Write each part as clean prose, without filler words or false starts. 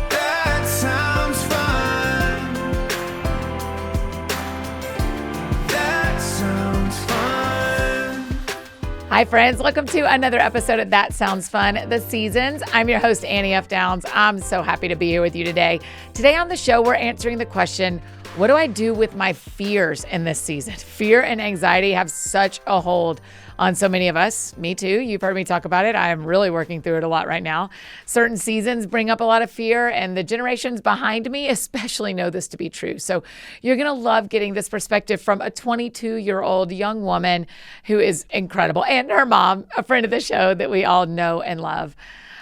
That sounds fun. That sounds fun. Hi, friends. Welcome to another episode of That Sounds Fun, The Seasons. I'm your host, Annie F. Downs. I'm so happy to be here with you today. Today on the show, we're answering the question, what do I do with my fears in this season? Fear and anxiety have such a hold on so many of us. Me too. You've heard me talk about it. I am really working through it a lot right now. Certain seasons bring up a lot of fear, and the generations behind me especially know this to be true. So you're going to love getting this perspective from a 22-year-old young woman who is incredible, and her mom, a friend of the show that we all know and love.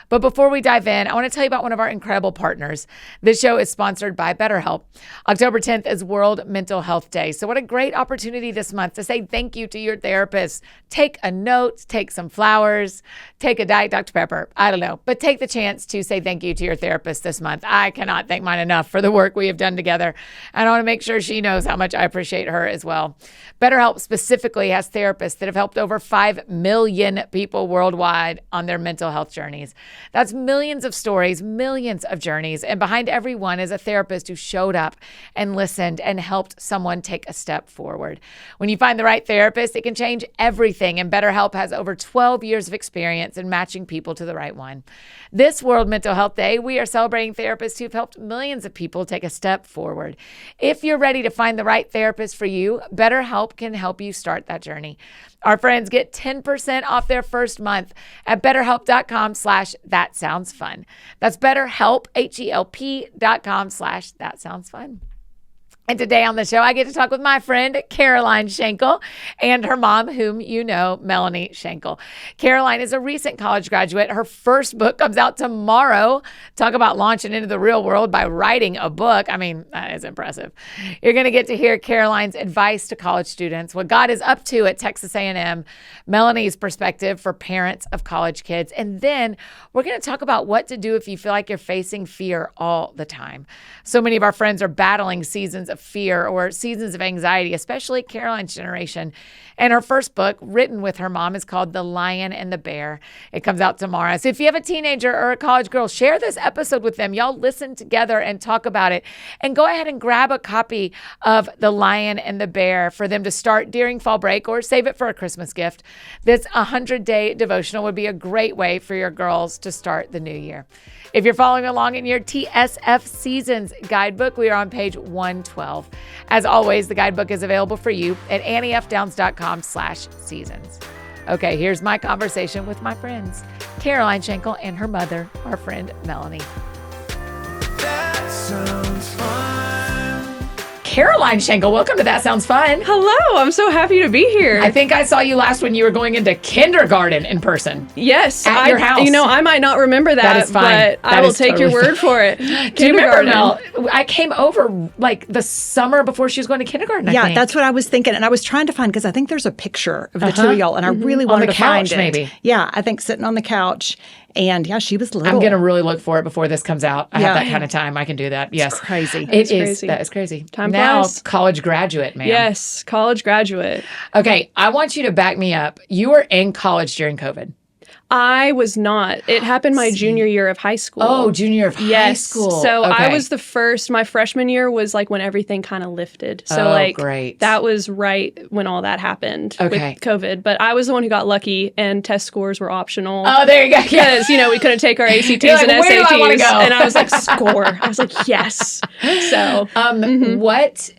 But before we dive in, I want to tell you about one of our incredible partners. This show is sponsored by BetterHelp. October 10th is World Mental Health Day. So what a great opportunity this month to say thank you to your therapist. Take a note, take some flowers, take a Diet Dr. Pepper. I don't know, but take the chance to say thank you to your therapist this month. I cannot thank mine enough for the work we have done together. And I want to make sure she knows how much I appreciate her as well. BetterHelp specifically has therapists that have helped over 5 million people worldwide on their mental health journeys. That's millions of stories, millions of journeys. And behind every one is a therapist who showed up and listened and helped someone take a step forward. When you find the right therapist, it can change everything. And BetterHelp has over 12 years of experience in matching people to the right one. This World Mental Health Day, we are celebrating therapists who've helped millions of people take a step forward. If you're ready to find the right therapist for you, BetterHelp can help you start that journey. Our friends get 10% off their first month at betterhelp.com/thatsoundsfun. That's BetterHelp, HELP.com/thatsoundsfun. And today on the show, I get to talk with my friend, Caroline Shankle, and her mom, whom you know, Melanie Shankle. Caroline is a recent college graduate. Her first book comes out tomorrow. Talk about launching into the real world by writing a book. I mean, that is impressive. You're going to get to hear Caroline's advice to college students, what God is up to at Texas A&M, Melanie's perspective for parents of college kids, and then we're going to talk about what to do if you feel like you're facing fear all the time. So many of our friends are battling seasons of fear or seasons of anxiety, especially Caroline's generation. And her first book, written with her mom, is called The Lion and the Bear. It comes out tomorrow. So if you have a teenager or a college girl, share this episode with them. Y'all listen together and talk about it. And go ahead and grab a copy of The Lion and the Bear for them to start during fall break or save it for a Christmas gift. This 100-day devotional would be a great way for your girls to start the new year. If you're following along in your TSF Seasons guidebook, we are on page 112. As always, the guidebook is available for you at anniefdowns.com/seasons. Okay, here's my conversation with my friends, Caroline Shankle and her mother, our friend Melanie. That sounds fun. Caroline Shankle, welcome to That Sounds Fun. Hello, I'm so happy to be here. I think I saw you last when you were going into kindergarten in person. Yes. At your house. You know, I might not remember that, is fine. but I will take your word for it. Do you remember, Kindergarten. Mel? I came over like the summer before she was going to kindergarten, I think. That's what I was thinking. And I was trying to find, because I think there's a picture of the two of y'all, and I really wanted the to find couch, it. maybe. Yeah, I think sitting on the couch. And yeah, she was little. I'm going to really look for it before this comes out. I have Yeah. that kind of time. I can do that. Yes. It's crazy. It is. crazy. That is crazy. Time now, flies. college graduate, man. Yes, college graduate. Okay, I want you to back me up. You were in college during COVID. I was not. It happened my junior year of high school. Oh, junior year of high school. So I Okay. was the first, my freshman year was like when everything kind of lifted. So Oh, like great. that was right when all that happened Okay. with COVID. But I was the one who got lucky and test scores were optional. Oh, there you go. Yeah. Because, you know, we couldn't take our ACTs You're like, and where do I wanna SATs. go? And I was like, score. I was like, yes. So What,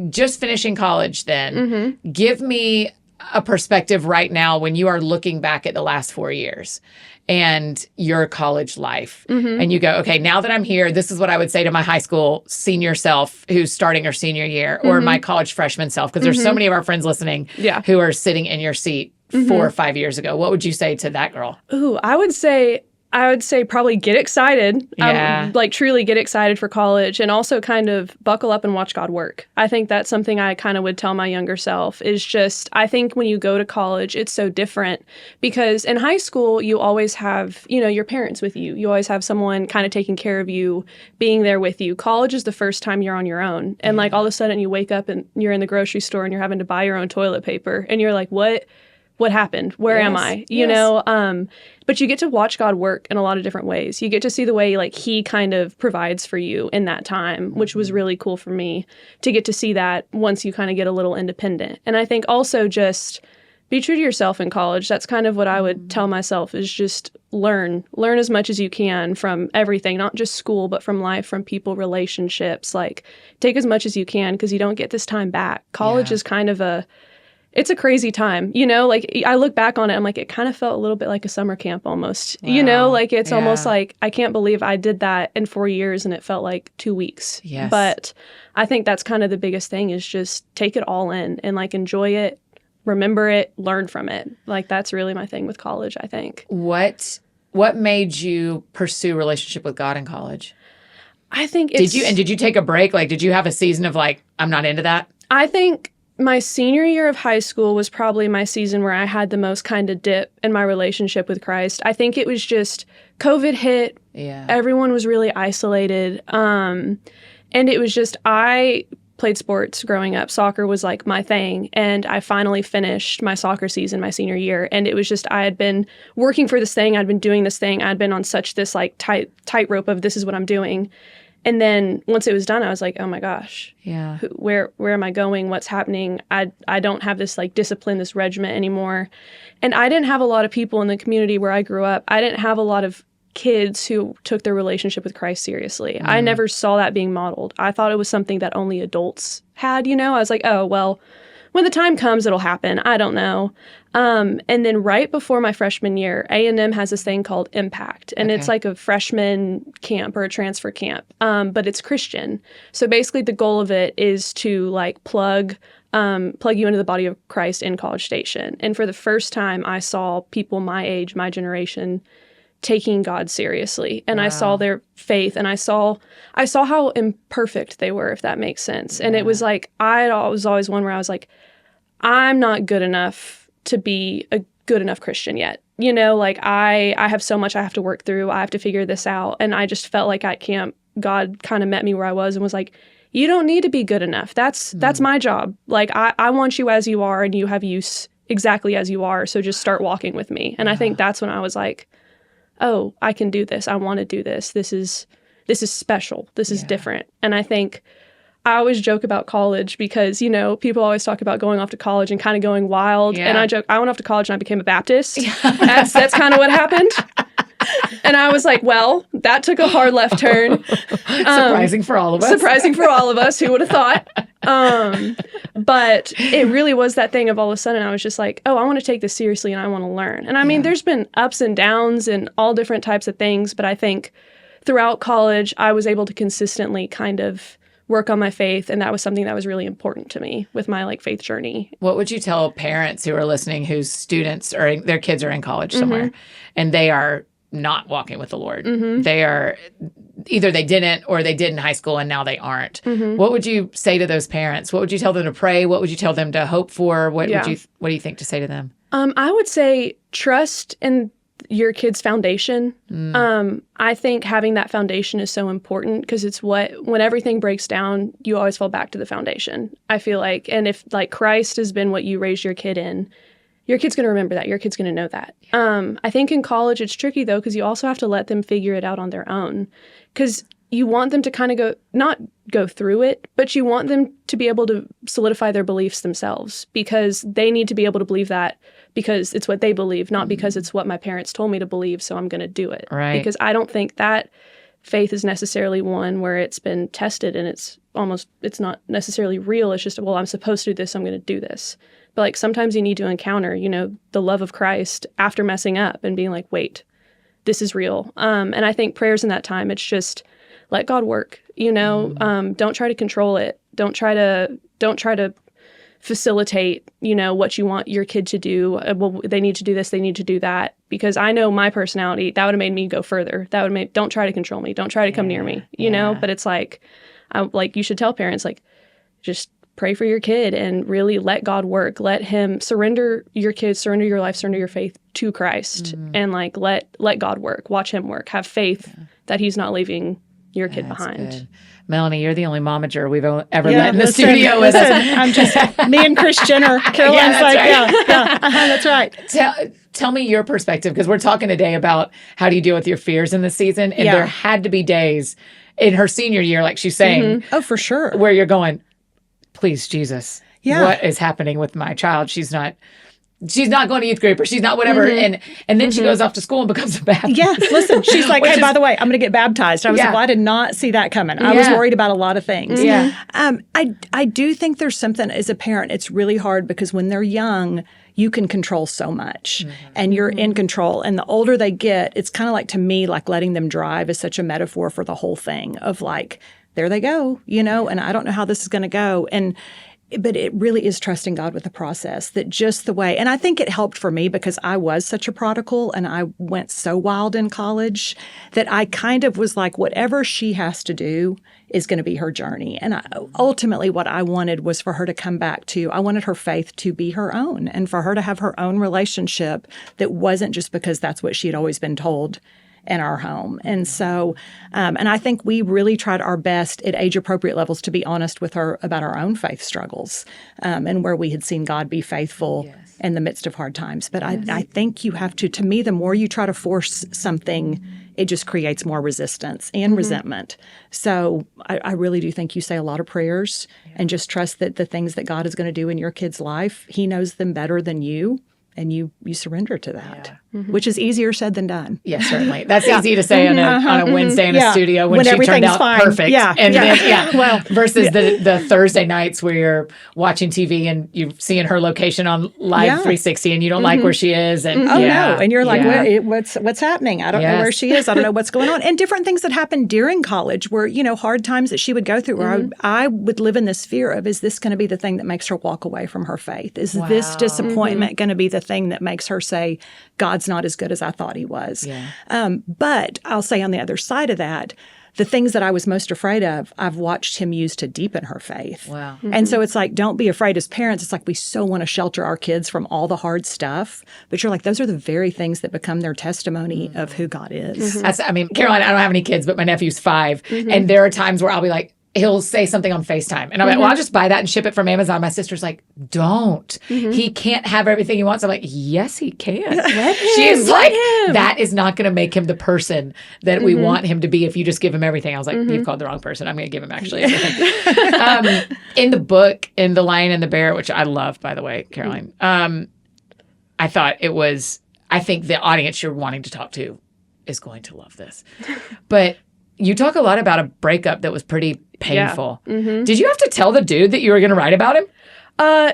just finishing college then, give me a perspective right now when you are looking back at the last 4 years and your college life. And you go, okay, now that I'm here, this is what I would say to my high school senior self who's starting her senior year or my college freshman self, because there's so many of our friends listening who are sitting in your seat 4 or 5 years ago. What would you say to that girl? Ooh, I would say probably get excited. Yeah. Like truly get excited for college and also kind of buckle up and watch God work. I think that's something I kind of would tell my younger self is just, I think when you go to college, it's so different because in high school, you always have, you know, your parents with you. You always have someone kind of taking care of you, being there with you. College is the first time you're on your own. And like all of a sudden you wake up and you're in the grocery store and you're having to buy your own toilet paper and you're like, what what happened? Where am Yes. I? You know, but you get to watch God work in a lot of different ways. You get to see the way like he kind of provides for you in that time, which was really cool for me to get to see that once you kind of get a little independent. And I think also just be true to yourself in college. That's kind of what I would tell myself is just learn as much as you can from everything, not just school, but from life, from people, relationships. Like take as much as you can because you don't get this time back. College is kind of it's a crazy time, you know, like I look back on it, I'm like, it kind of felt a little bit like a summer camp almost, you know, like it's almost like, I can't believe I did that in 4 years and it felt like 2 weeks. Yes. But I think that's kind of the biggest thing is just take it all in and like enjoy it, remember it, learn from it. Like that's really my thing with college, I think. What made you pursue relationship with God in college? I think Did you take a break? Like, did you have a season of like, I'm not into that? I think my senior year of high school was probably my season where I had the most kind of dip in my relationship with Christ. I think it was just COVID hit. Yeah. Everyone was really isolated. And it was just, I played sports growing up. Soccer was like my thing. And I finally finished my soccer season my senior year. And it was just, I had been working for this thing. I'd been doing this thing. I'd been on such this like tightrope of this is what I'm doing. And then once it was done, I was like, oh my gosh, Yeah. where am I going? What's happening? I don't have this like discipline, this regiment anymore. And I didn't have a lot of people in the community where I grew up. I didn't have a lot of kids who took their relationship with Christ seriously. I never saw that being modeled. I thought it was something that only adults had, you know? I was like, oh, well, when the time comes, it'll happen. I don't know. And then right before my freshman year, A&M has this thing called Impact. And it's like a freshman camp or a transfer camp, but it's Christian. So basically the goal of it is to like plug you into the body of Christ in College Station. And for the first time, I saw people my age, my generation, taking God seriously. And I saw their faith and I saw how imperfect they were, if that makes sense. And it was like, I was always one where I was like, I'm not good enough to be a good enough Christian yet. You know, like I have so much I have to work through. I have to figure this out. And I just felt like at camp, God kind of met me where I was and was like, you don't need to be good enough. That's my job. Like I want you as you are and you have use exactly as you are. So just start walking with me. And I think that's when I was like, oh, I can do this. I want to do this. This is special. This is different. And I think I always joke about college because, you know, people always talk about going off to college and kind of going wild. Yeah. And I joke, I went off to college and I became a Baptist. That's kind of what happened. And I was like, well, that took a hard left turn. Surprising for all of us. Surprising for all of us. Who would have thought? But it really was that thing of all of a sudden I was just like, oh, I want to take this seriously and I want to learn. And I mean, there's been ups and downs and all different types of things. But I think throughout college, I was able to consistently kind of work on my faith. And that was something that was really important to me with my like faith journey. What would you tell parents who are listening whose students or their kids are in college somewhere and they are not walking with the Lord? They are either they didn't or they did in high school and now they aren't. What would you say to those parents? What would you tell them to pray? What would you tell them to hope for? What do you think to say to them? I would say trust in your kid's foundation. I think having that foundation is so important because it's when everything breaks down, you always fall back to the foundation, I feel like. And if like Christ has been what you raised your kid in, your kid's going to remember that. Your kid's going to know that. I think in college it's tricky though because you also have to let them figure it out on their own because you want them to kind of not go through it, but you want them to be able to solidify their beliefs themselves because they need to be able to believe that because it's what they believe, not because it's what my parents told me to believe, so I'm going to do it. Right. Because I don't think that faith is necessarily one where it's been tested and it's not necessarily real. It's just, well, I'm supposed to do this, I'm going to do this. But like sometimes you need to encounter, you know, the love of Christ after messing up and being like, wait, this is real. And I think prayers in that time, it's just let God work, you know, don't try to control it. Don't try to facilitate, you know, what you want your kid to do. Well, they need to do this, they need to do that. Because I know my personality, that would have made me go further. That would have made, don't try to control me. Don't try to come near me, you know? But it's like, you should tell parents, like, just pray for your kid and really let God work. Let him surrender your kids, surrender your life, surrender your faith to Christ. And like, let God work. Watch him work. Have faith that he's not leaving your kid That's behind. good. Melanie, you're the only momager we've ever Yeah, met in the listen, studio with listen, us. I'm just me and Chris Jenner. Caroline's that's like, right. that's right. Tell me your perspective, because we're talking today about how do you deal with your fears in the season. And Yeah. there had to be days in her senior year, like she's saying, Oh, for sure. where you're going, please, Jesus, Yeah. what is happening with my child? She's not going to youth group, or she's not whatever. And then she goes off to school and becomes a Baptist. Yeah, listen, she's like, Which hey, is- by the way, I'm going to get baptized. I was Yeah. like, well, I did not see that coming. I was Yeah. worried about a lot of things. Yeah. I do think there's something as a parent, it's really hard because when they're young, you can control so much and you're in control. And the older they get, it's kind of like, to me, like letting them drive is such a metaphor for the whole thing of like, there they go, and I don't know how this is going to go. But it really is trusting God with the process, that just the way, and I think it helped for me because I was such a prodigal and I went so wild in college that I kind of was like, whatever she has to do is going to be her journey. And ultimately what I wanted was for her to come back to, I wanted her faith to be her own and for her to have her own relationship that wasn't just because that's what she had always been told in our home. And so, and I think we really tried our best at age-appropriate levels to be honest with her about our own faith struggles and where we had seen God be faithful in the midst of hard times. But I think you have to me, the more you try to force something, it just creates more resistance and resentment. So I really do think you say a lot of prayers and just trust that the things that God is going to do in your kid's life, he knows them better than you. And you surrender to that, which is easier said than done. Yes, certainly. That's easy to say on a Wednesday in a studio when she turned everything's out fine. perfect. Yeah. And yeah. then, Well, versus the Thursday nights where you're watching TV and you're seeing her location on Live 360 and you don't like where she is. And oh no, and you're like, yeah. what's happening? I don't know where Yes. she is. I don't know what's going on. And different things that happened during college, where hard times that she would go through, where I would live in this fear of, is this going to be the thing that makes her walk away from her faith? Is this disappointment going to be the thing that makes her say, God's not as good as I thought he was? Yeah. But I'll say on the other side of that, the things that I was most afraid of, I've watched him use to deepen her faith. Wow. And so it's like, don't be afraid. As parents, it's like we so want to shelter our kids from all the hard stuff. But you're like, those are the very things that become their testimony of who God is. Caroline, I don't have any kids, but my nephew's 5. And there are times where I'll be like, he'll say something on FaceTime. And I'm like, well, I'll just buy that and ship it from Amazon. My sister's like, don't. He can't have everything he wants. I'm like, yes, he can. She's like, that is not going to make him the person that we want him to be if you just give him everything. I was like, you've called the wrong person. I'm going to give him actually everything. In the book, in The Lion and the Bear, which I love, by the way, Caroline, I thought I think the audience you're wanting to talk to is going to love this. But you talk a lot about a breakup that was pretty painful. Yeah. Did you have to tell the dude that you were going to write about him?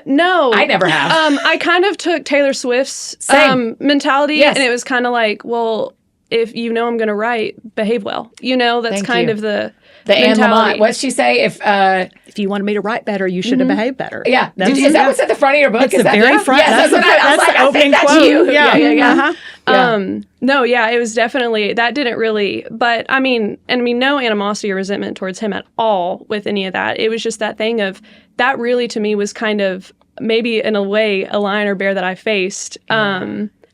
No. I never have. I kind of took Taylor Swift's mentality, Yes. and it was kind of like, well, if I'm going to write, behave well. That's Thank kind you. of the Anne mentality. Lamott. What'd she say? If you wanted me to write better, you should have behaved better. Yeah. Is that what's at the front of your book? That's Is the that very yeah? front. Yes, that's what I was like. the I think opening that's quote. you. Yeah. No, it was definitely, that didn't really, but I mean, no animosity or resentment towards him at all with any of that. It was just that thing of, that really to me was kind of maybe in a way a lion or bear that I faced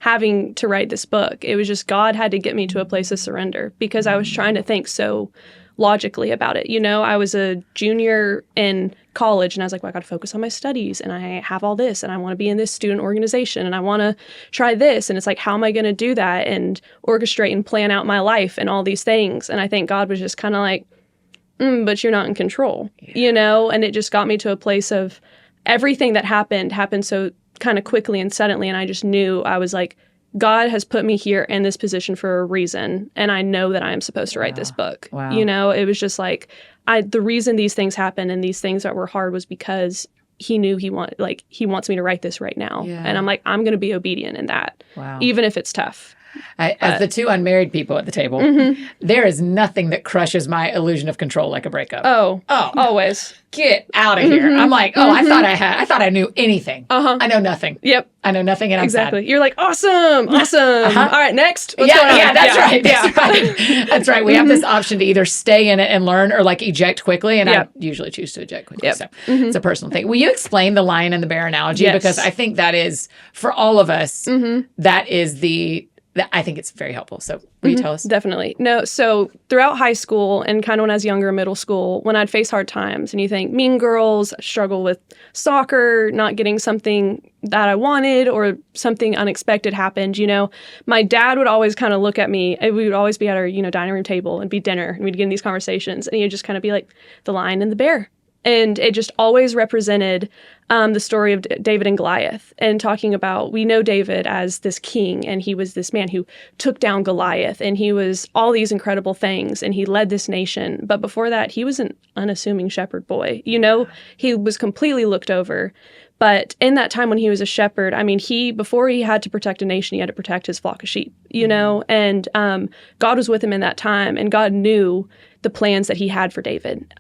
having to write this book. It was just God had to get me to a place of surrender because I was trying to think so logically about it. I was a junior in college and I was like, well, I got to focus on my studies and I have all this and I want to be in this student organization and I want to try this. And it's like, how am I going to do that and orchestrate and plan out my life and all these things? And I think God was just kind of like, but you're not in control, and it just got me to a place of everything that happened so kind of quickly and suddenly. And I just knew, I was like, God has put me here in this position for a reason. And I know that I am supposed to write this book. Wow. It was just like, the reason these things happen and these things that were hard was because he knew he wants me to write this right now. Yeah. And I'm like, I'm going to be obedient in that, Wow. even if it's tough. As the two unmarried people at the table, there is nothing that crushes my illusion of control like a breakup. Oh, always. Get out of here. I'm like, I thought I knew anything. I know nothing. Yep. I know nothing and I'm Exactly. sad. You're like, awesome. All right, next. What's going on? Yeah, that's right. Yeah. That's right. That's right. We have this option to either stay in it and learn or like eject quickly. And I usually choose to eject quickly. Yep. So it's a personal thing. Will you explain the lion and the bear analogy? Yes. Because I think that is, for all of us, that is the I think it's very helpful. So will you tell us? Definitely. No, so throughout high school and kind of when I was younger, middle school, when I'd face hard times and you think mean girls, struggle with soccer, not getting something that I wanted or something unexpected happened, my dad would always kind of look at me. We would always be at our, dining room table and be dinner and we'd get in these conversations and he'd just kind of be like the lion and the bear. And it just always represented the story of David and Goliath and talking about, we know David as this king and he was this man who took down Goliath and he was all these incredible things and he led this nation. But before that, he was an unassuming shepherd boy. He was completely looked over. But in that time when he was a shepherd, before he had to protect a nation, he had to protect his flock of sheep, and God was with him in that time and God knew the plans that he had for David.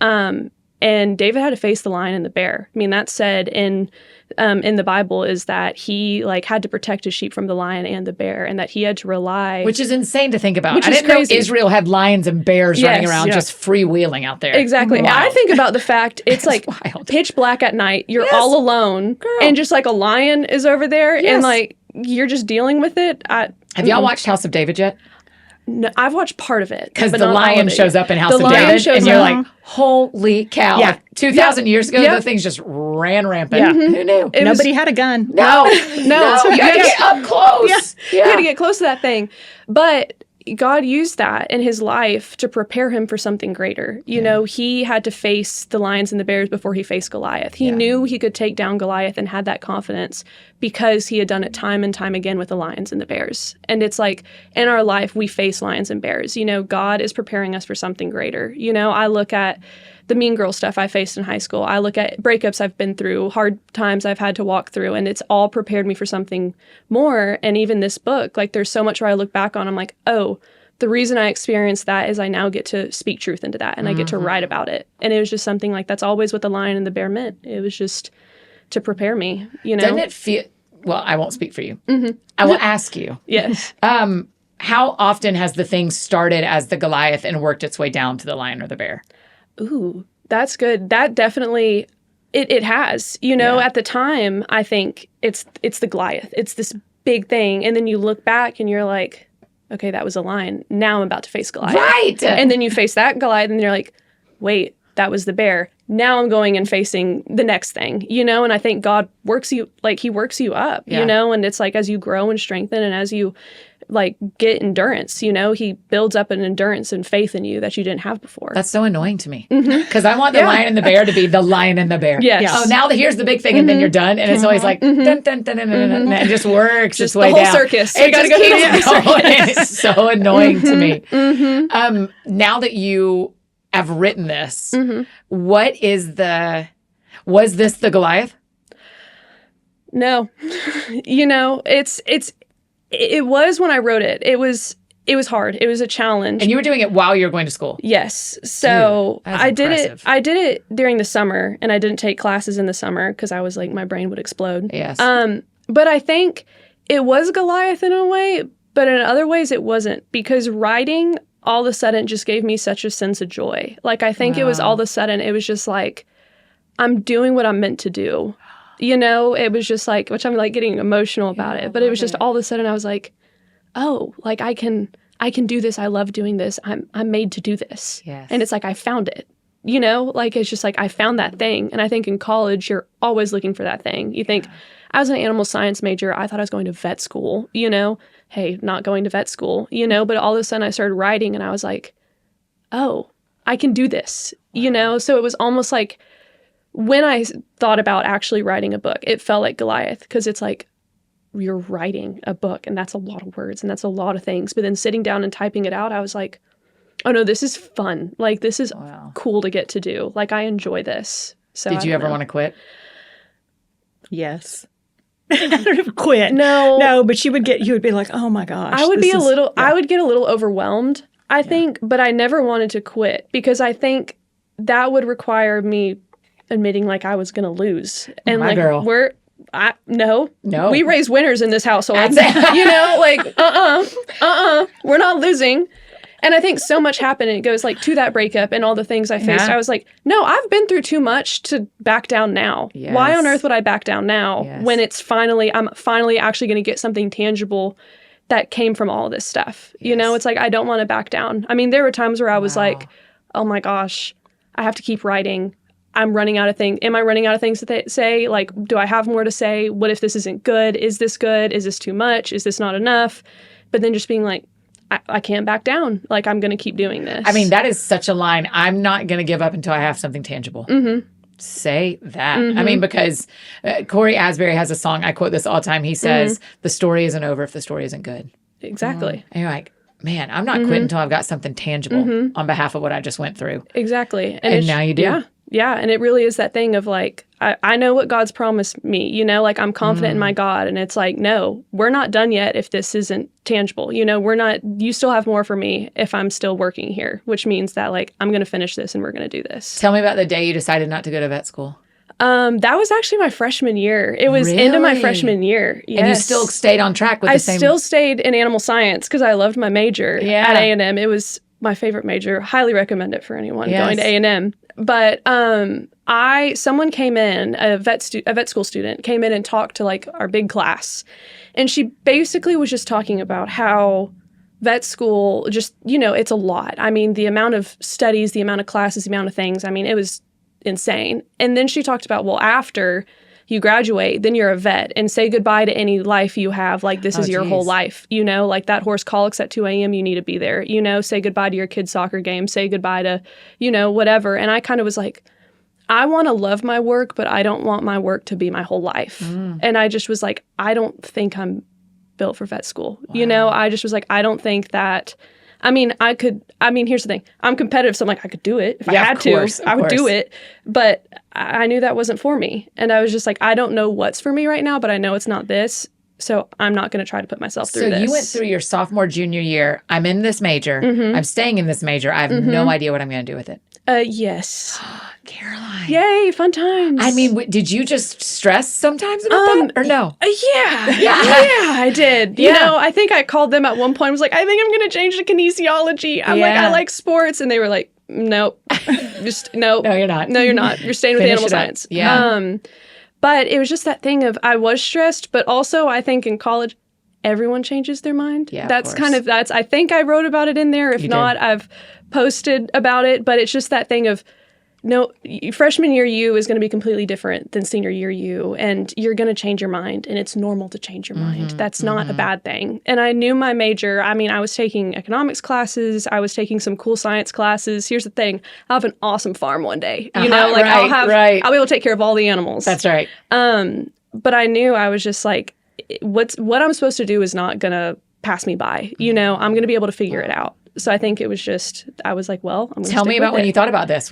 And David had to face the lion and the bear. That's said in the Bible is that he had to protect his sheep from the lion and the bear, and that he had to rely. Which is insane to think about. Which I is didn't crazy. know Israel had lions and bears running around just freewheeling out there. Exactly. Wow. I think about the fact it's wild. pitch black at night. You're all alone, and just a lion is over there, and you're just dealing with it. Have y'all watched House of David yet? No, I've watched part of it. Because but the not all lion of it shows yet. up in House The of lion David, shows and you're up. like, holy cow. Yeah. Like 2,000 years ago, Yeah. the things just ran rampant. Yeah. Who knew? It was- Nobody had a gun. No, No. you got to get up close. You had to get close to that thing. But God used that in his life to prepare him for something greater. He had to face the lions and the bears before he faced Goliath. He knew he could take down Goliath and had that confidence because he had done it time and time again with the lions and the bears. And it's in our life, we face lions and bears. God is preparing us for something greater. I look at the mean girl stuff I faced in high school. I look at breakups I've been through, hard times I've had to walk through, and it's all prepared me for something more. And even this book, there's so much where I look back on, I'm like, oh, the reason I experienced that is I now get to speak truth into that, and I get to write about it. And it was just something that's always what the lion and the bear meant. It was just to prepare me, Doesn't it feel... Well, I won't speak for you. I will ask you. Yes. How often has the thing started as the Goliath and worked its way down to the lion or the bear? Ooh, that's good. That definitely, it has. At the time, I think it's the Goliath. It's this big thing. And then you look back and you're like, okay, that was a lion. Now I'm about to face Goliath. Right. And then you face that Goliath and you're like, wait, that was the bear. Now I'm going and facing the next thing, and I think God works you, he works you up, and it's as you grow and strengthen and as you get endurance, he builds up an endurance and faith in you that you didn't have before. That's so annoying to me because I want the lion and the bear to be the lion and the bear. Yes. Oh, now here's the big thing, and then you're done, and it's always dun, dun, dun, dun, dun, dun, dun, and it just works its way the whole down. circus. It You gotta just go through keeps the whole going. circus. It's so annoying to me. Now that you have written this, what is was this the Goliath? No, it was when I wrote it. It was hard. It was a challenge. And you were doing it while you were going to school. Yes. So Dude, that's I did impressive. it. I did it during the summer, and I didn't take classes in the summer because I was my brain would explode. Yes. But I think it was Goliath in a way, but in other ways it wasn't, because writing all of a sudden just gave me such a sense of joy. I think it was all of a sudden, it was just I'm doing what I'm meant to do. It was just which I'm getting emotional about it, but it was just all of a sudden I was oh, I can do this. I love doing this. I'm made to do this. Yes. And it's I found it. It's just I found that thing. And I think in college, you're always looking for that thing. You think, I was an animal science major. I thought I was going to vet school, Hey, not going to vet school, but all of a sudden I started writing and I was oh, I can do this, So it was almost when I thought about actually writing a book, it felt like Goliath, because it's you're writing a book and that's a lot of words and that's a lot of things. But then sitting down and typing it out, I was oh no, this is fun. This is cool to get to do. I enjoy this. So Did you ever want to quit? Yes. I don't have quit. No, but you would be like, oh my gosh. I would be I would get a little overwhelmed, I think, but I never wanted to quit because I think that would require me admitting I was going to lose. And My girl. No. No. We raise winners in this household. We're not losing. And I think so much happened, and it goes to that breakup and all the things I faced. Yeah. I was no, I've been through too much to back down now. Yes. Why on earth would I back down now Yes. when I'm finally actually going to get something tangible that came from all this stuff. You know, it's like, I don't want to back down. I mean, there were times where I was like, oh my gosh, I have to keep writing. I'm running out of things. Am I running out of things to say? Like, do I have more to say? What if this isn't good? Is this good? Is this too much? Is this not enough? But then just being like, I can't back down. Like, I'm going to keep doing this. I mean, that is such a line. I'm not going to give up until I have something tangible. Say that. I mean, because Corey Asbury has a song. I quote this all the time. He says, the story isn't over if the story isn't good. Exactly. And you're like, man, I'm not quitting until I've got something tangible on behalf of what I just went through. Exactly. And now you do. Yeah. Yeah. And it really is that thing of like, I know what God's promised me, you know, like I'm confident in my God. And it's like, no, we're not done yet if this isn't tangible. You know, you still have more for me if I'm still working here, which means that like, I'm going to finish this and we're going to do this. Tell me about the day you decided not to go to vet school. That was actually my freshman year. It was into my freshman year. Yes. And you still stayed on track with the same... I still stayed in animal science because I loved my major at A&M. It was my favorite major. Highly recommend it for anyone going to A&M. But someone came in, a vet school student, came in and talked to like our big class. And she basically was just talking about how vet school just, you know, it's a lot. I mean, the amount of studies, the amount of classes, the amount of things, I mean, it was insane. And then she talked about, well, after you graduate, then you're a vet and say goodbye to any life you have. Like, this is your whole life, you know, like that horse colics at 2 a.m. You need to be there, you know, say goodbye to your kid's soccer game, say goodbye to, you know, whatever. And I kind of was like, I want to love my work, but I don't want my work to be my whole life. And I just was like, I don't think I'm built for vet school. You know, I just was like, I don't think that, here's the thing. I'm competitive, so I'm like, I could do it. If I had to, I would do it. But I knew that wasn't for me. And I was just like, I don't know what's for me right now, but I know it's not this. So I'm not going to try to put myself through this. So you went through your sophomore, junior year. I'm in this major. I'm staying in this major. I have no idea what I'm going to do with it. Yes. Caroline. Yay, fun times. I mean, did you just stress sometimes about that or no? Yeah, I did. You know, I think I called them at one point. I was like, I think I'm going to change to kinesiology. I'm like, I like sports. And they were like, nope. Just, nope. No, you're not. No, you're not. You're staying with animal science. Yeah. But it was just that thing of I was stressed, but also I think in college, everyone changes their mind. Yeah, that's I think I wrote about it in there. If not, I've posted about it. But it's just that thing of, no, freshman year you is going to be completely different than senior year you, and you're going to change your mind, and it's normal to change your mind. That's not a bad thing. And I knew my major. I mean, I was taking economics classes. I was taking some cool science classes. Here's the thing. I'll have an awesome farm one day. You know, like I'll be able to take care of all the animals. That's right. But I knew I was just like, what I'm supposed to do is not going to pass me by. You know, I'm going to be able to figure it out. So I think it was just, I was like, well, I'm going to Tell me about when you thought about this.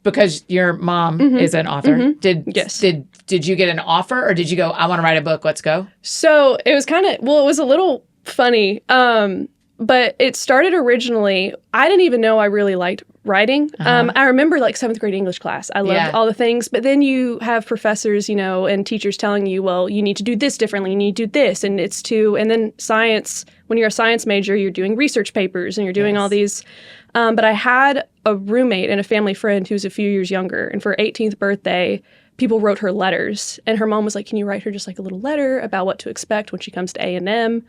Because your mom is an author, did you get an offer or did you go, I want to write a book, let's go? So it was it was a little funny, but it started originally, I didn't even know I really liked writing. I remember like 7th grade English class. I loved all the things, but then you have professors, you know, and teachers telling you, well, you need to do this differently. You need to do this. And and then science, when you're a science major, you're doing research papers and you're doing all these. But I had a roommate and a family friend who's a few years younger. And for her 18th birthday, people wrote her letters. And her mom was like, can you write her just like a little letter about what to expect when she comes to A&M?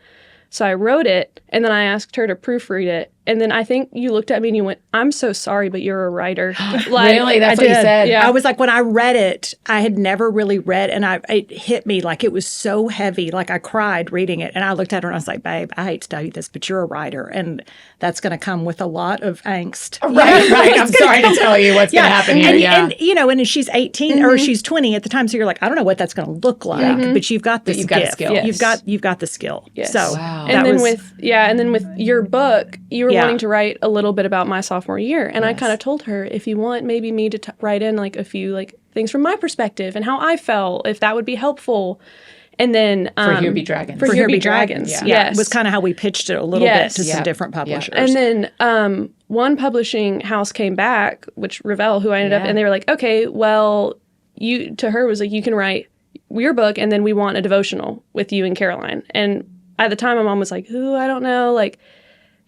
So I wrote it, and then I asked her to proofread it. And then I think you looked at me and you went, I'm so sorry, but you're a writer. Like, really? That's what you said? Yeah. I was like, when I read it, I had never really read, and it hit me like it was so heavy. Like I cried reading it. And I looked at her and I was like, babe, I hate to tell you this, but you're a writer. And that's going to come with a lot of angst. Right. I'm sorry to tell you what's going to happen here. And, you know, and she's 18 or she's 20 at the time. So you're like, I don't know what that's going to look like, but you've got this gift. Skill. Yes. You've got the skill. Yes. So, wow. And then with your book, you were wanting to write a little bit about my sophomore year. And I kind of told her, if you want maybe me to write in like a few like things from my perspective and how I felt, if that would be helpful. And then for Here Be Dragons. For Here Be Dragons. Yeah. Yes. It was kind of how we pitched it a little bit to some different publishers. And then one publishing house came back, which Revell, who I ended up, and they were like, okay, well, to her was like, you can write your book and then we want a devotional with you and Caroline. And at the time, my mom was like, ooh, I don't know, like,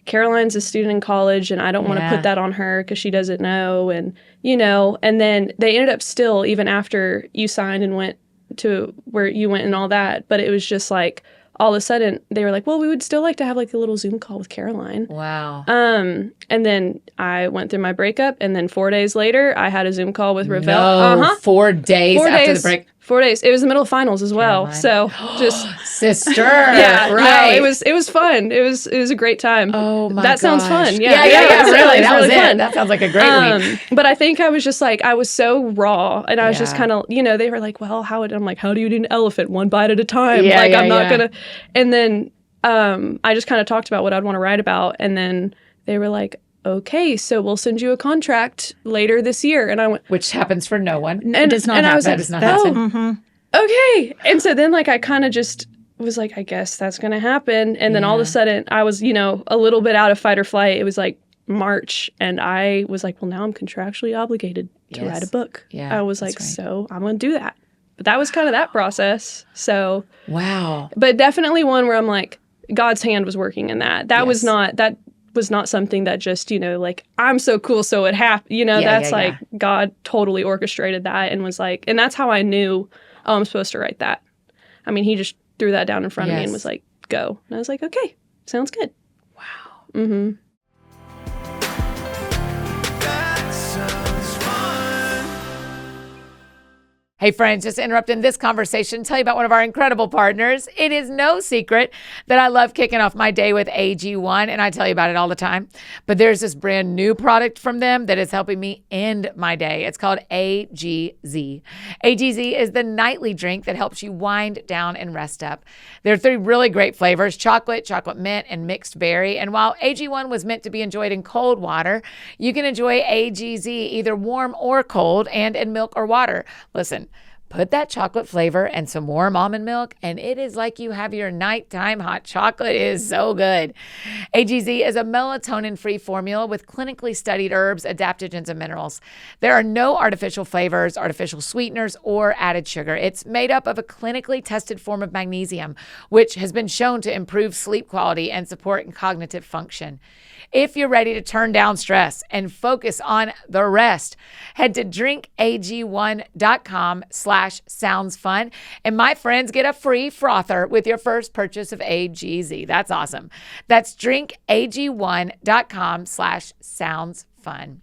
Caroline's a student in college and I don't want to put that on her because she doesn't know. And, you know, and then they ended up still, even after you signed and went to where you went and all that. But it was just like all of a sudden they were like, well, we would still like to have like a little Zoom call with Caroline. Wow. And then I went through my breakup, and then 4 days later, I had a Zoom call with Ravel. No, 4 days after the break. 4 days. It was the middle of finals as well. Caroline. So just Sister. yeah, right. No, it was fun. It was a great time. Oh my That sounds gosh. fun. Yeah, really. That was it. That sounds like a great week. But I think I was just like, I was so raw, and I was just Yeah. kind of, they were like, well, I'm like, how do you eat an elephant? One bite at a time. Yeah, like, yeah, I'm not yeah. gonna. And then I just kind of talked about what I'd want to write about, and then they were like, okay, so we'll send you a contract later this year. And I went, Which happens for no one. It does not and I was happen. like, That does not oh, happen. okay. And so then like I kind of just was like, I guess that's going to happen. And then all of a sudden I was, a little bit out of fight or flight. It was like March, and I was like, well, now I'm contractually obligated to Yes. write a book. Yeah, I was that's like, right. so I'm going to do that. But that was kind of that process. So, Wow. but definitely one where I'm like, God's hand was working in that. That was Yes. not something that just, like, I'm so cool, so it happened. That's yeah, like God totally orchestrated that and was like, and that's how I knew, oh, I'm supposed to write that. I mean, he just threw that down in front of me and Yes. was like, go. And I was like, okay, sounds good. Wow. Mm-hmm. That sounds fun. Hey friends, just interrupting this conversation, tell you about one of our incredible partners. It is no secret that I love kicking off my day with AG1, and I tell you about it all the time. But there's this brand new product from them that is helping me end my day. It's called AGZ. AGZ is the nightly drink that helps you wind down and rest up. There are 3 really great flavors: chocolate, chocolate mint, and mixed berry. And while AG1 was meant to be enjoyed in cold water, you can enjoy AGZ either warm or cold and in milk or water. Listen, put that chocolate flavor and some warm almond milk, and it is like you have your nighttime hot chocolate. It is so good. AGZ is a melatonin-free formula with clinically studied herbs, adaptogens, and minerals. There are no artificial flavors, artificial sweeteners, or added sugar. It's made up of a clinically tested form of magnesium, which has been shown to improve sleep quality and support cognitive function. If you're ready to turn down stress and focus on the rest, head to drinkag1.com/soundsfun, and my friends get a free frother with your first purchase of AGZ. That's awesome. That's drinkag1.com/soundsfun.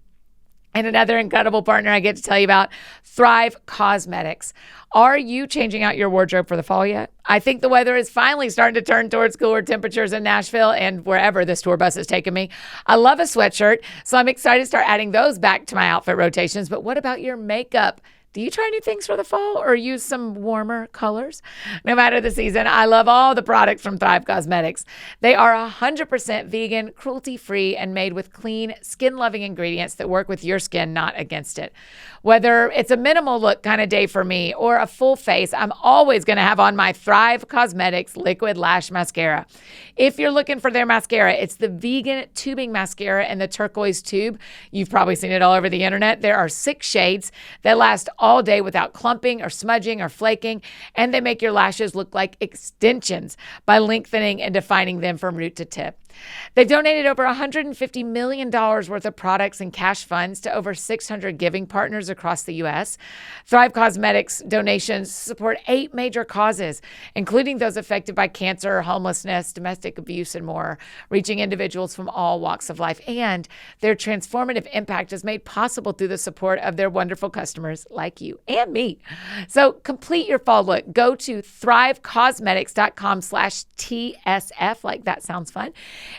And another incredible partner I get to tell you about, Thrive Cosmetics. Are you changing out your wardrobe for the fall yet? I think the weather is finally starting to turn towards cooler temperatures in Nashville and wherever this tour bus has taken me. I love a sweatshirt, so I'm excited to start adding those back to my outfit rotations. But what about your makeup? Do you try new things for the fall or use some warmer colors? No matter the season, I love all the products from Thrive Cosmetics. They are 100% vegan, cruelty-free, and made with clean, skin-loving ingredients that work with your skin, not against it. Whether it's a minimal look kind of day for me or a full face, I'm always going to have on my Thrive Cosmetics Liquid Lash Mascara. If you're looking for their mascara, it's the vegan tubing mascara in the turquoise tube. You've probably seen it all over the internet. There are 6 shades that last all day without clumping or smudging or flaking, and they make your lashes look like extensions by lengthening and defining them from root to tip. They've donated over $150 million worth of products and cash funds to over 600 giving partners across the U.S. Thrive Cosmetics donations support 8 major causes, including those affected by cancer, homelessness, domestic abuse, and more, reaching individuals from all walks of life. And their transformative impact is made possible through the support of their wonderful customers like you and me. So complete your fall look. Go to thrivecosmetics.com/TSF, like that sounds fun.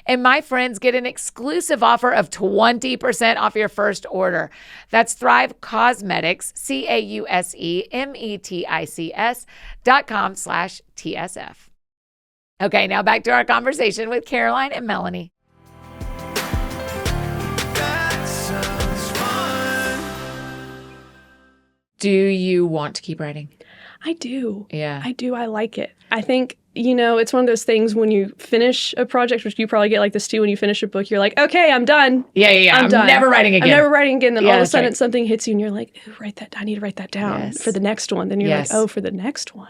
And my friends get an exclusive offer of 20% off your first order. That's Thrive Cosmetics, CAUSEMETICS.com/TSF. Okay, now back to our conversation with Caroline and Melanie. That sounds fun. Do you want to keep writing? I do. Yeah. I do. I like it. I think, it's one of those things when you finish a project, which you probably get like this too, when you finish a book, you're like, okay, I'm done. Yeah. I'm done. Never writing again. I'm never writing again. Then Yeah, all of a that's sudden right. something hits you and you're like, ooh, I need to write that down Yes. for the next one. Then you're Yes. like, oh, for the next one.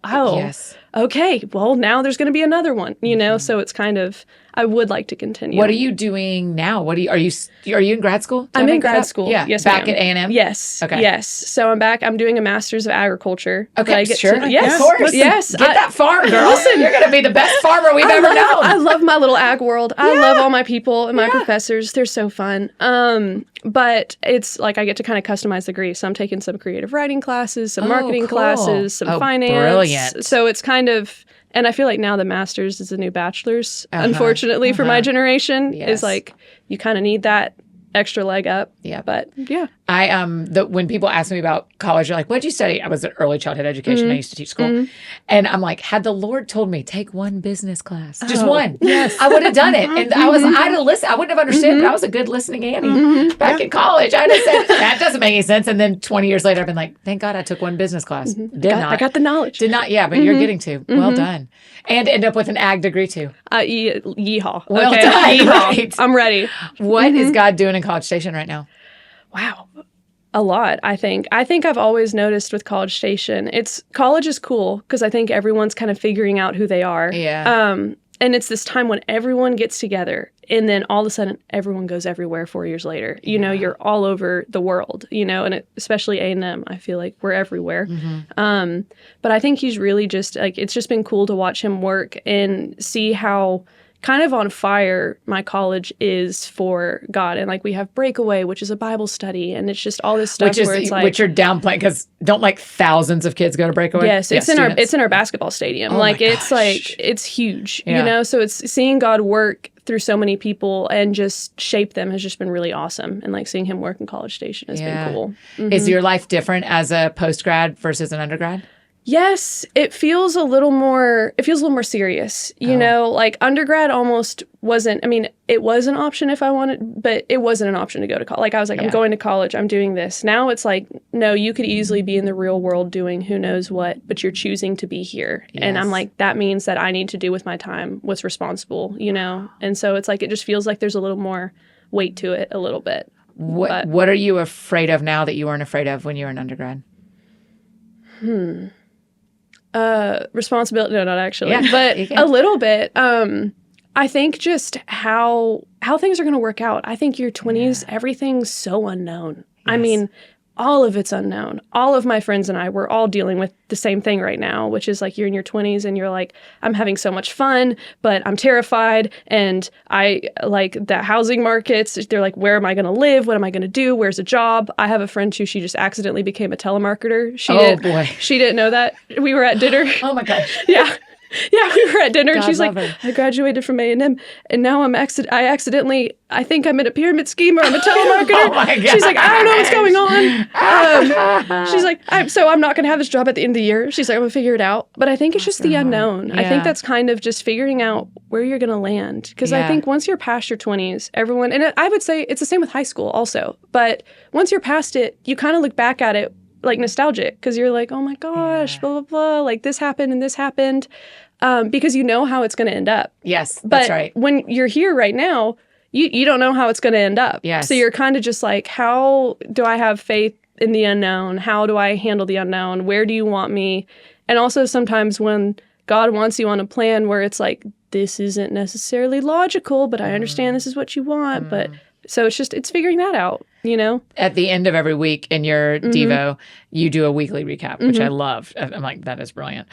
Oh, Yes. okay, well, now there's going to be another one, you know? So it's kind of, I would like to continue. What are you doing now? Are you in grad school? Did I I'm in make that grad up? school. Yeah. Yes, Back ma'am. at A&M? Yes. Okay. Yes. So I'm back. I'm doing a master's of agriculture. Okay, But I get sure. yes. Of course. Yes. Get that farm, girl. Listen, you're going to be the best farmer we've ever known. I love my little ag world. I love all my people and my professors. They're so fun. But it's like I get to kind of customize the degree. So I'm taking some creative writing classes, some marketing cool. classes, some finance. Brilliant. So it's kind of, and I feel like now the master's is the new bachelor's, unfortunately, for my generation. Yes. Is like you kind of need that extra leg up. Yeah. But yeah. When people ask me about college, they're like, what'd you study? I was in early childhood education. I used to teach school. And I'm like, had the Lord told me, take one business class, just one. Yes. I would have done it. And I'd have listened. I wouldn't have understood, but I was a good listening Annie back in college. I'd have said, that doesn't make any sense. And then 20 years later, I've been like, thank God I took one business class. I got the knowledge. Did not. Yeah, but you're getting to. Well done. And end up with an ag degree too. Yeehaw. Well Okay, done. yeehaw. Right. I'm ready. What is God doing in College Station right now? Wow. A lot, I think. I think I've always noticed with College Station, college is cool because I think everyone's kind of figuring out who they are. Yeah. And it's this time when everyone gets together and then all of a sudden everyone goes everywhere 4 years later. You know, you're all over the world, you know, and especially A&M, I feel like we're everywhere. But I think he's really just like, it's just been cool to watch him work and see how kind of on fire my college is for God. And like we have Breakaway, which is a Bible study, and it's just all this stuff Which you're downplaying because don't like thousands of kids go to Breakaway? Yes, it's in our basketball stadium. Oh like my it's gosh. like it's huge, Yeah. you know? So it's seeing God work through so many people and just shape them has just been really awesome. And like seeing him work in College Station has been cool. Is your life different as a post-grad versus an undergrad? Yes, it feels a little more serious, you know, like undergrad almost wasn't, I mean, it was an option if I wanted, but it wasn't an option to go to college. Like I was like, I'm going to college, I'm doing this. Now it's like, no, you could easily be in the real world doing who knows what, but you're choosing to be here. Yes. And I'm like, that means that I need to do with my time what's responsible, you know? And so it's like, it just feels like there's a little more weight to it a little bit. What are you afraid of now that you weren't afraid of when you were an undergrad? Responsibility, no, not actually, Yeah, but you can. a little bit. I think just how things are going to work out. I think your 20s, everything's so unknown. I mean, all of it's unknown. All of my friends and I, we're all dealing with the same thing right now, which is like you're in your 20s and you're like, I'm having so much fun, but I'm terrified. And I like the housing markets. They're like, where am I going to live? What am I going to do? Where's a job? I have a friend who she just accidentally became a telemarketer. Boy. She didn't know that. We were at dinner. Oh my gosh. Yeah. Yeah, we were at dinner and God she's like, love her. I graduated from A&M and now I think I'm in a pyramid scheme or I'm a telemarketer. Oh my God. She's like, I don't know what's going on. She's like, I'm not going to have this job at the end of the year. She's like, I'm going to figure it out. But I think it's just the unknown. I Yeah. think that's kind of just figuring out where you're going to land. Because I think once you're past your 20s, everyone, and I would say it's the same with high school also. But once you're past it, you kind of look back at it like nostalgic because you're like, oh my gosh, blah, blah, blah. Like this happened and this happened. Because you know how it's going to end up. Yes, But that's right. when you're here right now, you don't know how it's going to end up. Yes. So you're kind of just like, how do I have faith in the unknown? How do I handle the unknown? Where do you want me? And also sometimes when God wants you on a plan where it's like, this isn't necessarily logical, but I understand this is what you want. But so it's figuring that out, you know? At the end of every week in your Devo, you do a weekly recap, which I love. I'm like, that is brilliant.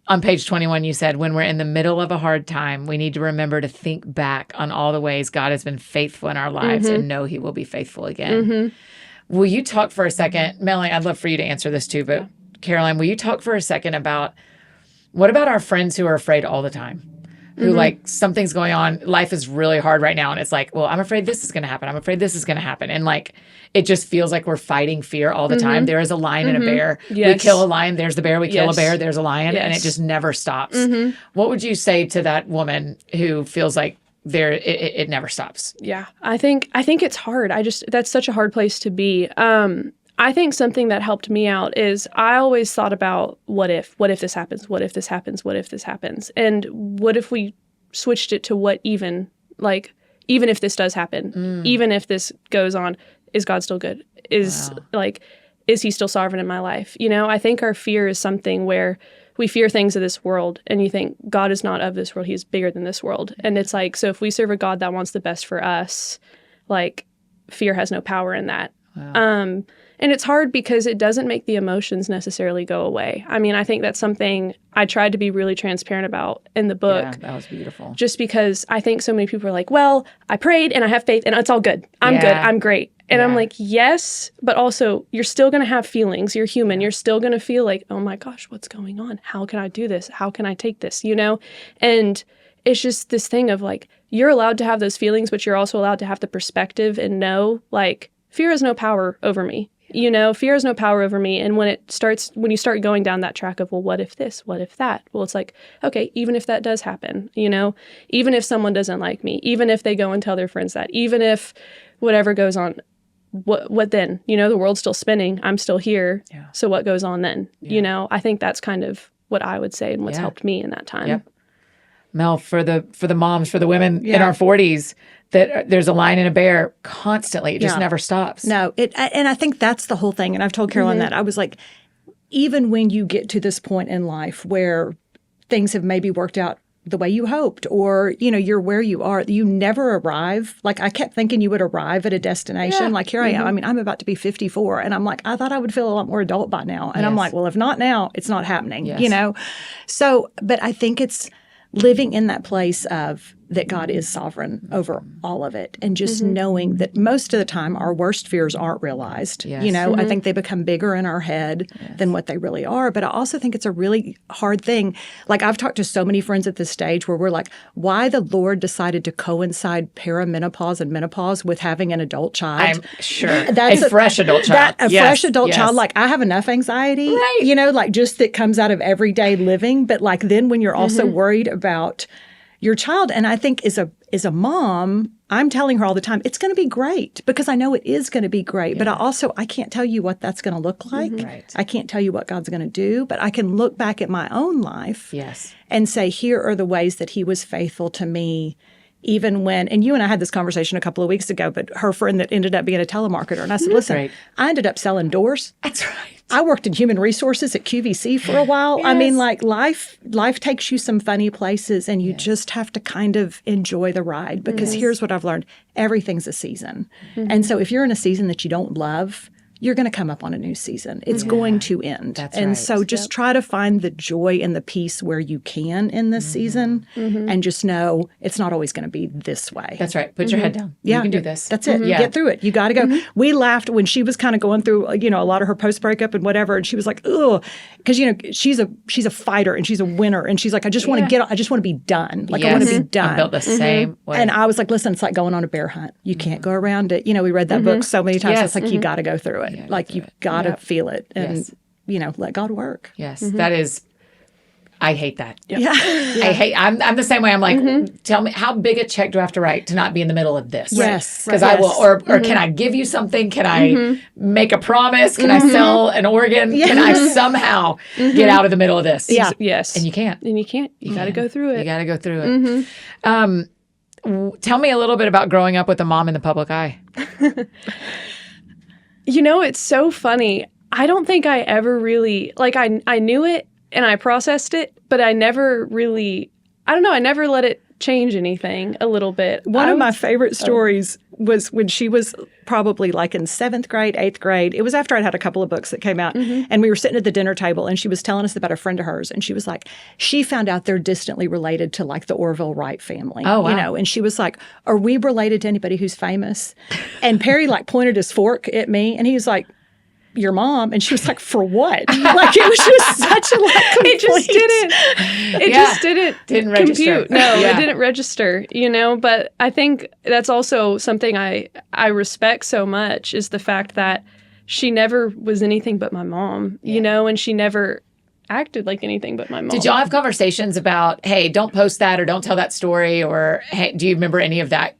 On page 21, you said, when we're in the middle of a hard time, we need to remember to think back on all the ways God has been faithful in our lives and know he will be faithful again. Will you talk for a second? Melanie, I'd love for you to answer this too, but Caroline, will you talk for a second about what about our friends who are afraid all the time? Who like something's going on, life is really hard right now. And it's like, well, I'm afraid this is going to happen. I'm afraid this is going to happen. And like, it just feels like we're fighting fear all the time. There is a lion and a bear. Yes. We kill a lion. There's the bear. We kill a Yes. bear. There's a lion. And it Yes. just never stops. What would you say to that woman who feels like it never stops? Yeah, I think it's hard. That's such a hard place to be. I think something that helped me out is I always thought about what if this happens, what if this happens, what if this happens, and what if we switched it to what even if this does happen, even if this goes on, is God still good? Is he still sovereign in my life? You know, I think our fear is something where we fear things of this world, and you think God is not of this world. He's bigger than this world. And it's like, so if we serve a God that wants the best for us, like fear has no power in that. Wow. And it's hard because it doesn't make the emotions necessarily go away. I mean, I think that's something I tried to be really transparent about in the book. Yeah, that was beautiful. Just because I think so many people are like, well, I prayed and I have faith and it's all good. I'm good. I'm great. And I'm like, yes, but also you're still going to have feelings. You're human. You're still going to feel like, oh my gosh, what's going on? How can I do this? How can I take this? You know? And it's just this thing of like, you're allowed to have those feelings, but you're also allowed to have the perspective and know, like, fear has no power over me. You know, fear has no power over me. And when you start going down that track of, well, what if this? What if that? Well, it's like, okay, even if that does happen, you know, even if someone doesn't like me, even if they go and tell their friends that, even if whatever goes on, what then? You know, the world's still spinning. I'm still here. Yeah. So what goes on then? Yeah. You know, I think that's kind of what I would say and what's helped me in that time. Yep. Mel, for the moms, for the women in our 40s, that there's a lion and a bear constantly. It just never stops. No, and I think that's the whole thing. And I've told Caroline that. I was like, even when you get to this point in life where things have maybe worked out the way you hoped, or, you know, you're where you are, you never arrive. Like, I kept thinking you would arrive at a destination. Yeah. Like, here I am. I mean, I'm about to be 54. And I'm like, I thought I would feel a lot more adult by now. And I'm like, well, if not now, it's not happening, you know? So, but I think it's living in that place of that God is sovereign over all of it, and just knowing that most of the time our worst fears aren't realized. You know, I think they become bigger in our head than what they really are. But I also think it's a really hard thing. Like, I've talked to so many friends at this stage where we're like, why the Lord decided to coincide perimenopause and menopause with having an adult child. I'm sure. That's a fresh adult child. Fresh adult child. Like, I have enough anxiety, you know, like just that comes out of everyday living. But like, then when you're also worried about your child, and I think as a mom, I'm telling her all the time, it's going to be great, because I know it is going to be great. But I can't tell you what that's going to look like. I can't tell you what God's going to do, but I can look back at my own life and say, here are the ways that he was faithful to me, even when, and you and I had this conversation a couple of weeks ago, but her friend that ended up being a telemarketer. And I said, listen, I ended up selling doors. That's right. I worked in human resources at QVC for a while. I mean, like, life takes you some funny places, and you just have to kind of enjoy the ride, because here's what I've learned. Everything's a season. And so if you're in a season that you don't love, you're going to come up on a new season. It's going to end. That's and so just try to find the joy and the peace where you can in this season, and just know it's not always going to be this way. That's right. Put your head down. Yeah. You can do this. That's it. Get through it. You got to go. We laughed when she was kind of going through, you know, a lot of her post-breakup and whatever, and she was like, ugh, because, you know, she's a fighter and she's a winner, and she's like, I just want to I just want to be done. Like, I want to be done. I'm built the same way. And I was like, listen, it's like going on a bear hunt. You can't go around it. You know, we read that book so many times. It's like, you got to go through it. Like, you've got to feel it and, you know, let God work. Yes, that is, I hate that. Yeah. I'm the same way. I'm like, tell me, how big a check do I have to write to not be in the middle of this? Yes. Because I will, or can I give you something? Can I make a promise? Can I sell an organ? Can I somehow get out of the middle of this? Yeah. Yes. And you can't. You got to go through it. You got to go through it. Tell me a little bit about growing up with a mom in the public eye. You know, it's so funny. I don't think I ever really, like, I knew it and I processed it, but I never really, I don't know, I never let it change anything a little bit. One of my favorite stories was when she was probably like in 7th grade, 8th grade. It was after I'd had a couple of books that came out, and we were sitting at the dinner table, and she was telling us about a friend of hers, and she was like, she found out they're distantly related to like the Orville Wright family. Oh, wow. You know, and she was like, are we related to anybody who's famous? And Perry like pointed his fork at me, and he was like, your mom. And she was like, for what? Like, it was just such a like complete. It just didn't register. Compute. No, it didn't register, you know, but I think that's also something I respect so much, is the fact that she never was anything but my mom, you know, and she never acted like anything but my mom. Did y'all have conversations about, hey, don't post that or don't tell that story, or hey, do you remember any of that?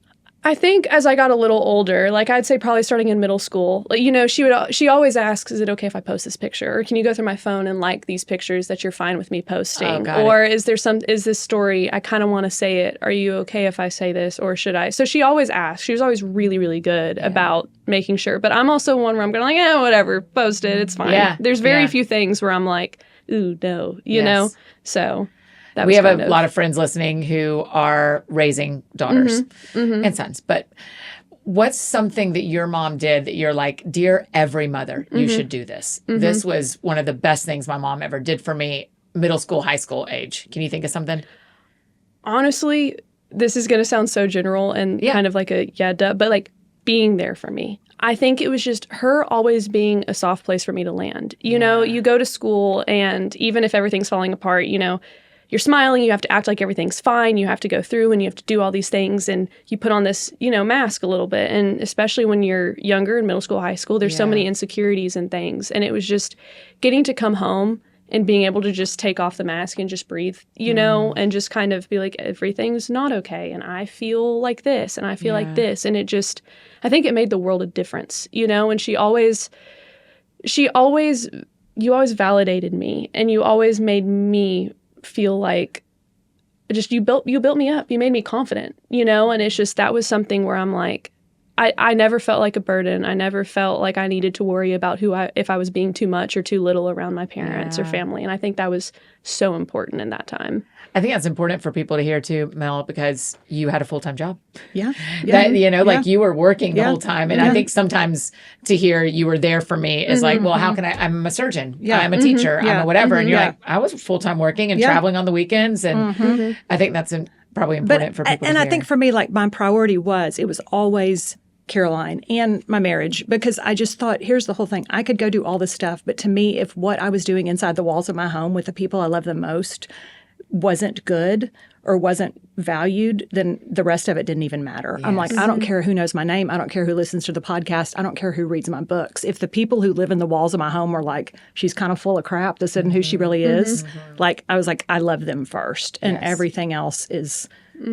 I think as I got a little older, like I'd say probably starting in middle school, like, you know, she always asks, is it okay if I post this picture? Or can you go through my phone and like these pictures that you're fine with me posting? Or is this story, I kind of want to say it. Are you okay if I say this, or should I? So she always asked. She was always really, really good about making sure. But I'm also one where I'm going like, whatever, post it. It's fine. Yeah. There's very few things where I'm like, ooh, no, you Yes. know? So that We was have kind a lot of friends listening who are raising daughters and sons. But what's something that your mom did that you're like, dear every mother, you should do this? This was one of the best things my mom ever did for me, middle school, high school age. Can you think of something? Honestly, this is going to sound so general and kind of like a duh, but like being there for me. I think it was just her always being a soft place for me to land. You know, you go to school and even if everything's falling apart, you know, you're smiling, you have to act like everything's fine, you have to go through and you have to do all these things and you put on this, you know, mask a little bit. And especially when you're younger in middle school, high school, there's so many insecurities and things. And it was just getting to come home and being able to just take off the mask and just breathe, you know, and just kind of be like, everything's not okay. And I feel like this and I feel like this. And it just, I think it made the world a difference, you know, and you always validated me and you always made me feel like just you built me up. You made me confident, you know, and it's just that was something where I'm like, I never felt like a burden. I never felt like I needed to worry about if I was being too much or too little around my parents or family. And I think that was so important in that time. I think that's important for people to hear too, Mel, because you had a full-time job. Yeah. That, you know, like you were working the whole time. And I think sometimes to hear you were there for me is like, well, how can I'm a surgeon. I'm a teacher. I'm a whatever. And you're like, I was full-time working and traveling on the weekends. And I think that's probably important for people to And hear. I think for me, like my priority it was always Caroline and my marriage, because I just thought, here's the whole thing. I could go do all this stuff, but to me, if what I was doing inside the walls of my home with the people I love the most wasn't good or wasn't valued, then the rest of it didn't even matter. Yes. I'm like, I don't care who knows my name. I don't care who listens to the podcast. I don't care who reads my books. If the people who live in the walls of my home are like, she's kind of full of crap, this isn't who she really is. Like, I was like, I love them first. And everything else is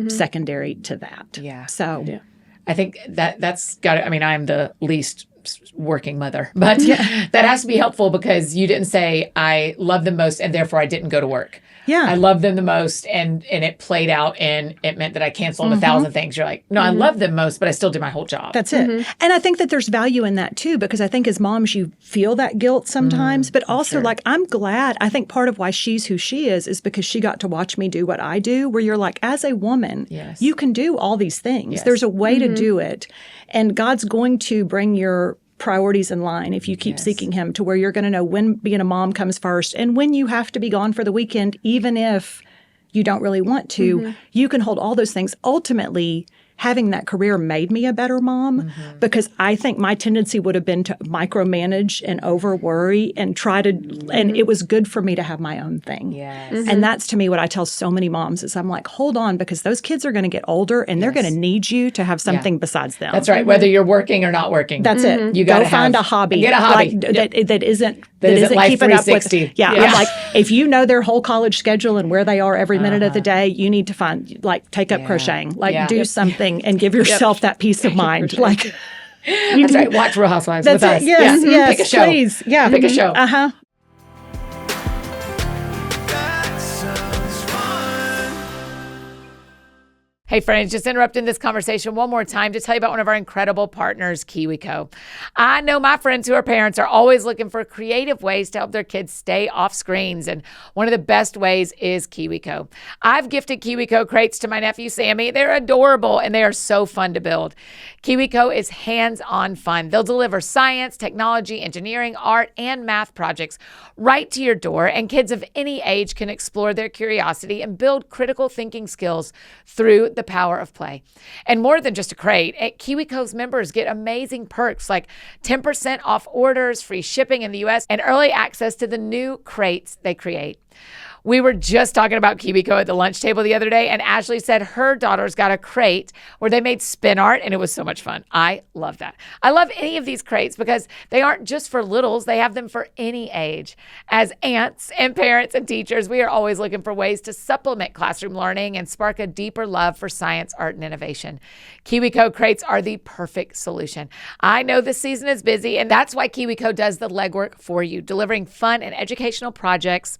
secondary to that. Yeah. So I think that's got to, I mean, I'm the least working mother, but that has to be helpful because you didn't say I love them most and therefore I didn't go to work. Yeah. I love them the most and it played out and it meant that I canceled 1,000 things. You're like, no, I love them most, but I still did my whole job. That's it. And I think that there's value in that too, because I think as moms, you feel that guilt sometimes, but also like, I'm glad, I think part of why she's who she is because she got to watch me do what I do, where you're like, as a woman, you can do all these things. There's a way to do it. And God's going to bring your priorities in line if you keep seeking him, to where you're going to know when being a mom comes first and when you have to be gone for the weekend, even if you don't really want to. You can hold all those things. Ultimately, having that career made me a better mom because I think my tendency would have been to micromanage and over worry and try to, and it was good for me to have my own thing. Yes. And that's to me what I tell so many moms is I'm like, hold on, because those kids are going to get older and they're going to need you to have something besides them. That's right. Whether you're working or not working. That's it. You Go got to find a hobby. Get a hobby. Like, that isn't Life keeping up with. 360. I'm like, if you know their whole college schedule and where they are every minute of the day, you need to find, like, take up crocheting, like do something and give yourself that peace of mind. Like, that's right. Watch Real Housewives with us. Yes, Pick a show. Please. Yeah. Pick a show. Uh-huh. That sounds fun. Hey friends, just interrupting this conversation one more time to tell you about one of our incredible partners, KiwiCo. I know my friends who are parents are always looking for creative ways to help their kids stay off screens, and one of the best ways is KiwiCo. I've gifted KiwiCo crates to my nephew Sammy. They're adorable and they are so fun to build. KiwiCo is hands-on fun. They'll deliver science, technology, engineering, art, and math projects right to your door, and kids of any age can explore their curiosity and build critical thinking skills through the power of play. And more than just a crate, at KiwiCo's members get amazing perks like 10% off orders, free shipping in the US, and early access to the new crates they create. We were just talking about KiwiCo at the lunch table the other day, and Ashley said her daughter's got a crate where they made spin art, and it was so much fun. I love that. I love any of these crates because they aren't just for littles. They have them for any age. As aunts and parents and teachers, we are always looking for ways to supplement classroom learning and spark a deeper love for science, art, and innovation. KiwiCo crates are the perfect solution. I know this season is busy, and that's why KiwiCo does the legwork for you, delivering fun and educational projects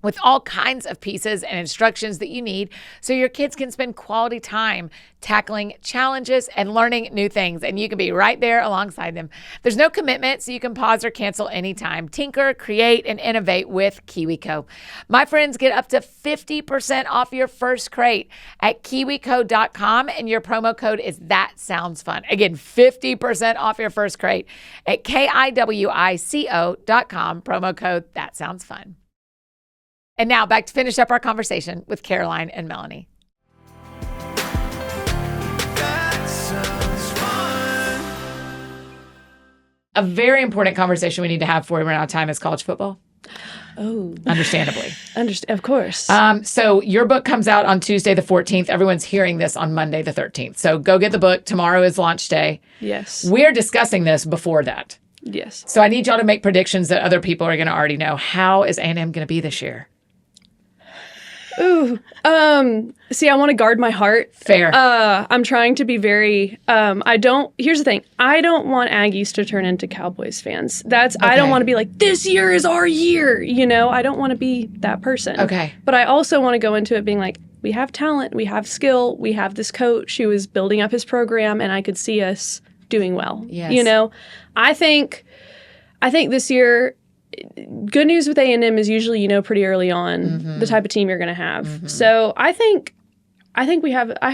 with all kinds of pieces and instructions that you need so your kids can spend quality time tackling challenges and learning new things. And you can be right there alongside them. There's no commitment, so you can pause or cancel anytime. Tinker, create, and innovate with KiwiCo. My friends, get up to 50% off your first crate at kiwico.com, and your promo code is That Sounds Fun. Again, 50% off your first crate at kiwico.com, promo code That Sounds Fun. And now back to finish up our conversation with Caroline and Melanie. That sounds fun. A very important conversation we need to have before we run out of time is college football. Oh, Understandably. of course. So your book comes out on Tuesday the 14th. Everyone's hearing this on Monday the 13th. So go get the book. Tomorrow is launch day. Yes. We're discussing this before that. Yes. So I need y'all to make predictions that other people are going to already know. How is A&M going to be this year? Ooh. See, I want to guard my heart. Fair. I'm trying to be very, here's the thing. I don't want Aggies to turn into Cowboys fans. I don't want to be like, this year is our year. I don't want to be that person. Okay. But I also want to go into it being like, we have talent, we have skill, we have this coach who is building up his program, and I could see us doing well. Yes. I think this year, good news with A&M is usually pretty early on the type of team you're going to have. So I think we have. I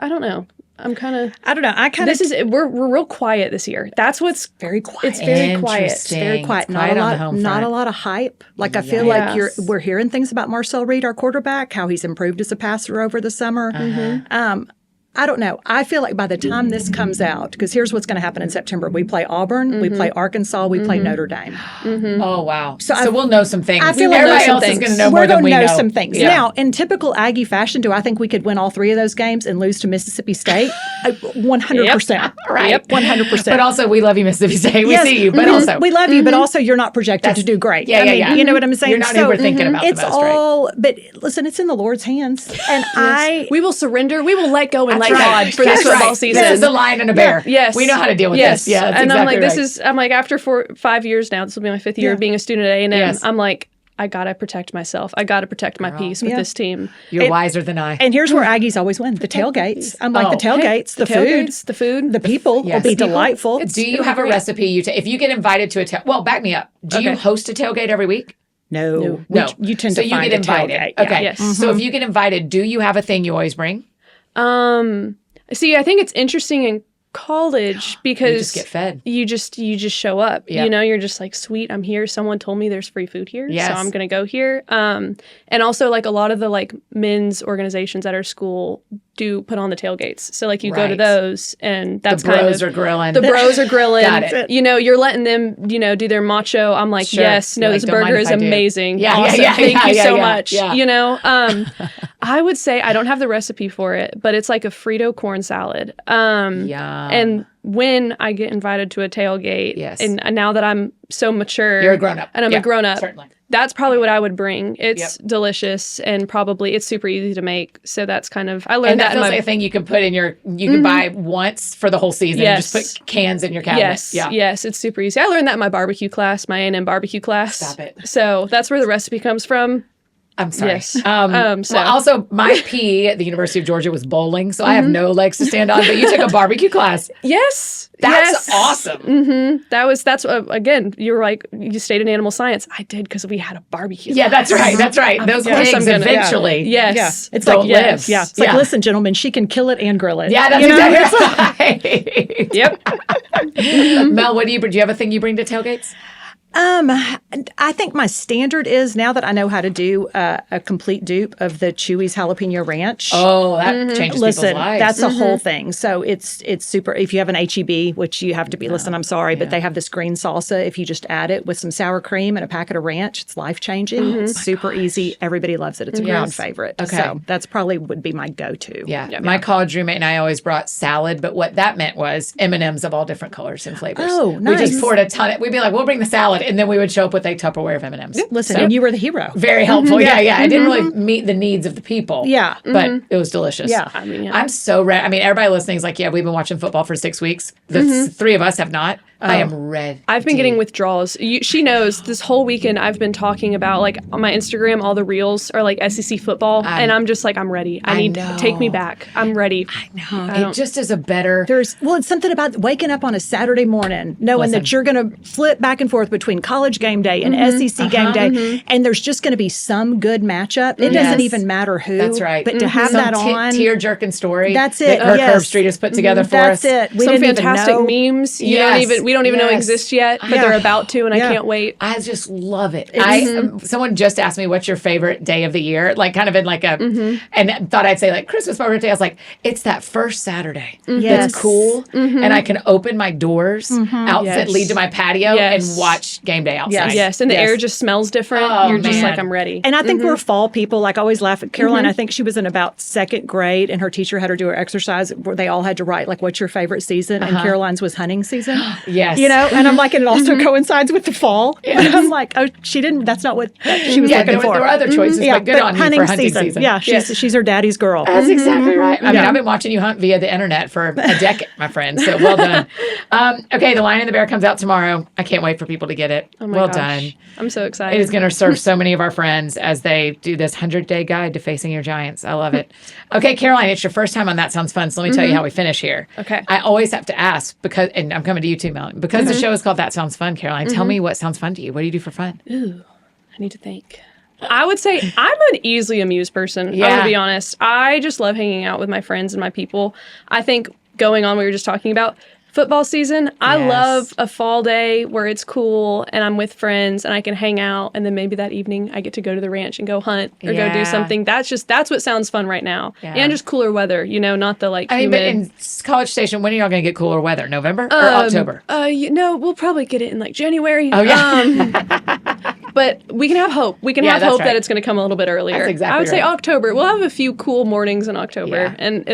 don't know. I'm kind of. I don't know. We're real quiet this year. That's what's very quiet. It's very quiet. It's very quiet. It's quiet on the home Not front. a lot of hype. Like I feel like we're hearing things about Marcel Reed, our quarterback, how he's improved as a passer over the summer. I don't know. I feel like by the time this comes out, because here's what's going to happen in September. We play Auburn, we play Arkansas, we play Notre Dame. Oh, wow. So I- we'll know some things. I feel like Everybody some else is things. going to know We're more than gonna we know. some things. Yeah. Now, in typical Aggie fashion, do I think we could win all three of those games and lose to Mississippi State? 100%. Right. Yep, 100%. But also, we love you, Mississippi State. We Yes, see you, but also. we love you, but also you're not projected to do great. Yeah, I mean, yeah. You know what I'm saying? You're not who we're thinking about the It's most, right? all, but listen, it's in the Lord's hands, and we will surrender. We will let go and let That's right. God for That's this football right. season. This is a lion and a bear. Yes. We know how to deal with yes. this. Yeah, that's and exactly I'm like, right. after 5 years now, this will be my 5th year of being a student at A&M. Yes. I'm like, I got to protect myself. I got to protect my peace with this team. You're wiser than I. And here's where Aggies always win: the tailgates. I'm like the tailgates, the food, the food, the people will be delightful. Do you have a recipe if you get invited to a well, back me up. Do you host a tailgate every week? No. No. You tend so to you find get a invited. tailgate. Okay. Yes. So if you get invited, do you have a thing you always bring? See, I think it's interesting in college because You just get fed. You just show up. Yeah. You're just like, sweet, I'm here. Someone told me there's free food here, Yes. so I'm gonna go here. And also like a lot of the like men's organizations at our school do put on the tailgates. So like you go to Right. those, and that's The bros kind of are grilling. The bros are grilling. Got it. You're letting them, do their macho. I'm like, Sure. yes, no, You're this like, "Don't mind burger if is I do." amazing. Yeah, Awesome. yeah, Thank you yeah, so yeah, much. yeah. I would say I don't have the recipe for it, but it's like a Frito corn salad. Yum. And when I get invited to a tailgate, Yes. and now that I'm so mature, You're a grown-up. and I'm Yeah, a grown up, certainly. that's probably what I would bring. It's delicious, and probably it's super easy to make. So that's kind of, I learned And that that in feels my like a thing you can put in you can buy once for the whole season. Yes. And just put cans in your cabinet. Yes, it's super easy. I learned that in my barbecue class, my A&M barbecue class. Stop it. So that's where the recipe comes from. I'm sorry. Yes. So. So- Well, also, my P at the University of Georgia was bowling, so I have no legs to stand on. But you took a barbecue class. Yes. That's yes. awesome. That's again, you were like, you stayed in animal science. I did because we had a barbecue. Yeah, that's class. right. That's right. Those course pigs I'm gonna- eventually. Yes. It's Don't like live. Yeah. It's like, listen, gentlemen, she can kill it and grill it. Yeah, that's exactly right. Yep. Mel, what do you you have a thing you bring to tailgates? I think my standard is, now that I know how to do a complete dupe of the Chewy's Jalapeno Ranch. Oh, that changes Listen, people's lives. that's a whole thing. So it's super. If you have an HEB, which you have to be, listen, I'm sorry, but they have this green salsa. If you just add it with some sour cream and a packet of ranch, it's life changing. It's super easy. Everybody loves it. It's a crowd favorite. Okay. So that's probably would be my go-to. Yeah. My college roommate and I always brought salad, but what that meant was M&Ms of all different colors and flavors. Oh, We just nice. poured a ton. We'd be like, we'll bring the salad And then we would show up with a Tupperware of M&Ms. Listen, and you were the hero. Very helpful. Yeah. I didn't really meet the needs of the people. Yeah. But it was delicious. Yeah. I mean, I'm so ready. I mean, everybody listening is like, yeah, we've been watching football for 6 weeks. The three of us have not. I am ready. I've been getting withdrawals. She knows this whole weekend I've been talking about, like, on my Instagram, all the reels are like SEC football. And I'm just like, I'm ready. I need to take me back. I'm ready. I know. It just is a better. It's something about waking up on a Saturday morning knowing that you're going to flip back and forth between college game day and SEC game day, and there's just going to be some good matchup. It doesn't even matter who. That's right. But to have that on. Tear-jerking story. That's it. That Curve Street has put together for us. That's it. Some fantastic memes. We don't even know exist yet, but they're about to, and I can't wait. I just love it. Someone just asked me, what's your favorite day of the year? Like, kind of in like a, and thought I'd say like Christmas, my birthday. I was like, it's that first Saturday. Yes. That's cool. And I can open my doors out that lead to my patio and watch game day outside. Yes, and the air just smells different. You're just like, I'm ready. And I think we're fall people. Like, I always laugh at Caroline. I think she was in about second grade, and her teacher had her do her exercise where they all had to write, like, what's your favorite season? And Caroline's was hunting season. Yes. You know, and I'm like, and it also coincides with the fall. And I'm like, oh, she didn't, that's not what she was looking for. There were other choices, but good on you for hunting season. Yeah, she's her daddy's girl. That's exactly right. I mean, I've been watching you hunt via the internet for a decade, my friend. So well done. Okay, The Lion and the Bear comes out tomorrow. I can't wait for people to get it. Oh my gosh. Done. I'm so excited. It is going to serve so many of our friends as they do this 100-day guide to facing your giants. I love it. Okay, Caroline, it's your first time on That Sounds Fun. So let me tell you how we finish here. Okay. I always have to ask, because, and I'm coming to you too, Melanie, because the show is called That Sounds Fun, Caroline. Tell me what sounds fun to you. What do you do for fun? Ooh, I need to think. I would say I'm an easily amused person. I'm going to be honest. I just love hanging out with my friends and my people. I think going on what we were just talking about, football season, I love a fall day where it's cool and I'm with friends and I can hang out, and then maybe that evening I get to go to the ranch and go hunt or go do something. That's what sounds fun right now. Yeah. And just cooler weather, you know, not the like humid. But in College Station, when are y'all going to get cooler weather? November or October? We'll probably get it in like January. Oh, yeah. But we can have hope. We can have hope that it's going to come a little bit earlier. That's exactly I would say October. We'll have a few cool mornings in October, and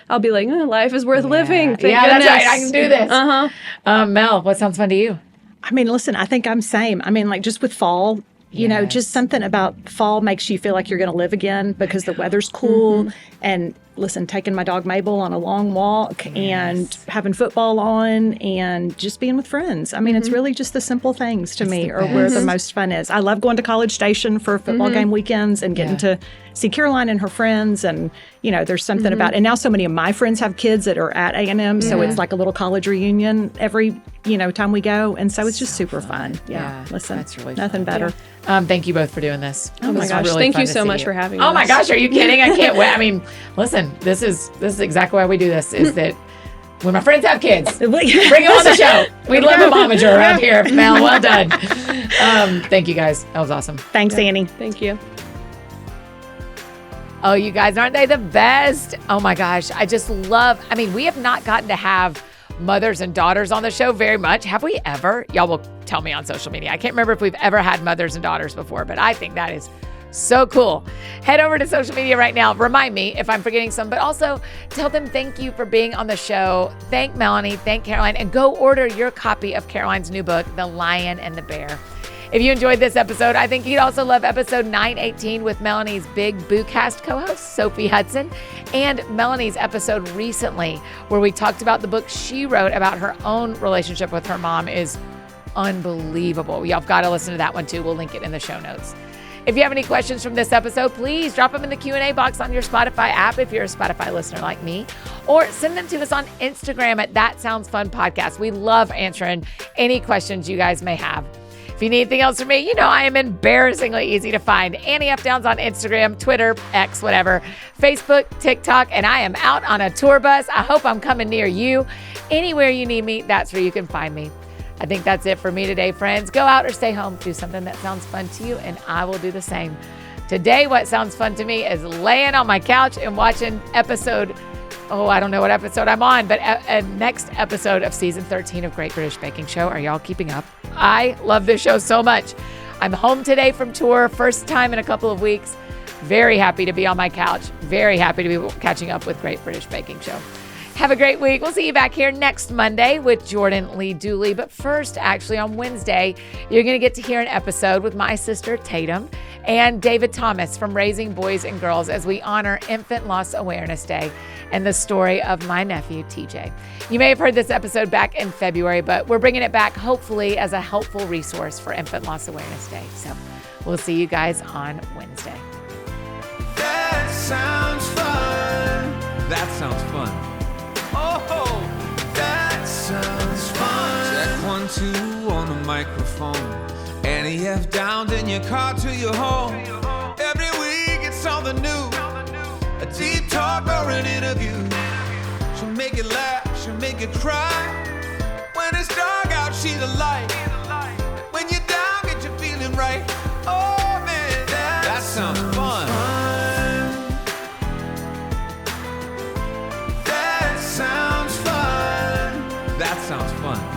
I'll be like, life is worth living. Thank goodness. That's right. I can do this. Mel, what sounds fun to you? I mean, listen, I think I'm same. I mean, like, just with fall, you know, just something about fall makes you feel like you're going to live again because the weather's cool. And listen, taking my dog Mabel on a long walk and having football on and just being with friends. I mean, it's really just the simple things to me are where the most fun is. I love going to College Station for football game weekends and getting to see Caroline and her friends. And, you know, there's something about, and now so many of my friends have kids that are at A&M. So it's like a little college reunion every, time we go. And so it's just super fun. Yeah. Listen, that's really nothing better. Thank you both for doing this. Oh my gosh. Thank you so much for having us. Oh my gosh. Are you kidding? I can't wait. I mean, listen, this is exactly why we do this, is that when my friends have kids, bring them on the show. We love a momager around here. Mel, well done. Thank you guys. That was awesome. Thanks, Annie. Thank you. Oh, you guys, aren't they the best? Oh my gosh. I just love, we have not gotten to have mothers and daughters on the show very much. Have we ever? Y'all will tell me on social media. I can't remember if we've ever had mothers and daughters before, but I think that is so cool. Head over to social media right now. Remind me if I'm forgetting some, but also tell them thank you for being on the show. Thank Melanie, thank Caroline, and go order your copy of Caroline's new book, The Lion and the Bear. If you enjoyed this episode, I think you'd also love episode 918 with Melanie's Big Boocast co-host, Sophie Hudson, and Melanie's episode recently where we talked about the book she wrote about her own relationship with her mom is unbelievable. Y'all have got to listen to that one too. We'll link it in the show notes. If you have any questions from this episode, please drop them in the Q&A box on your Spotify app if you're a Spotify listener like me, or send them to us on Instagram at That Sounds Fun Podcast. We love answering any questions you guys may have. If you need anything else from me, I am embarrassingly easy to find. Annie F. Downs on Instagram, Twitter, X, whatever, Facebook, TikTok, and I am out on a tour bus. I hope I'm coming near you. Anywhere you need me, that's where you can find me. I think that's it for me today, friends. Go out or stay home. Do something that sounds fun to you, and I will do the same. Today, what sounds fun to me is laying on my couch and watching I don't know what episode I'm on, but a next episode of season 13 of Great British Baking Show. Are y'all keeping up? I love this show so much. I'm home today from tour, first time in a couple of weeks. Very happy to be on my couch. Very happy to be catching up with Great British Baking Show. Have a great week. We'll see you back here next Monday with Jordan Lee Dooley. But first, actually, on Wednesday, you're going to get to hear an episode with my sister, Tatum, and David Thomas from Raising Boys and Girls as we honor Infant Loss Awareness Day and the story of my nephew, TJ. You may have heard this episode back in February, but we're bringing it back, hopefully, as a helpful resource for Infant Loss Awareness Day. So we'll see you guys on Wednesday. That sounds fun. That sounds fun. Oh, that sounds fun. Check 1, 2 on the microphone. NEF down in your car to your home. Every week it's something new. A deep talk or an interview. She'll make you laugh, she'll make you cry. When it's dark out, she's a light. When you're down, get you feeling right. Oh man, that sounds fun. That sounds fun. That sounds fun.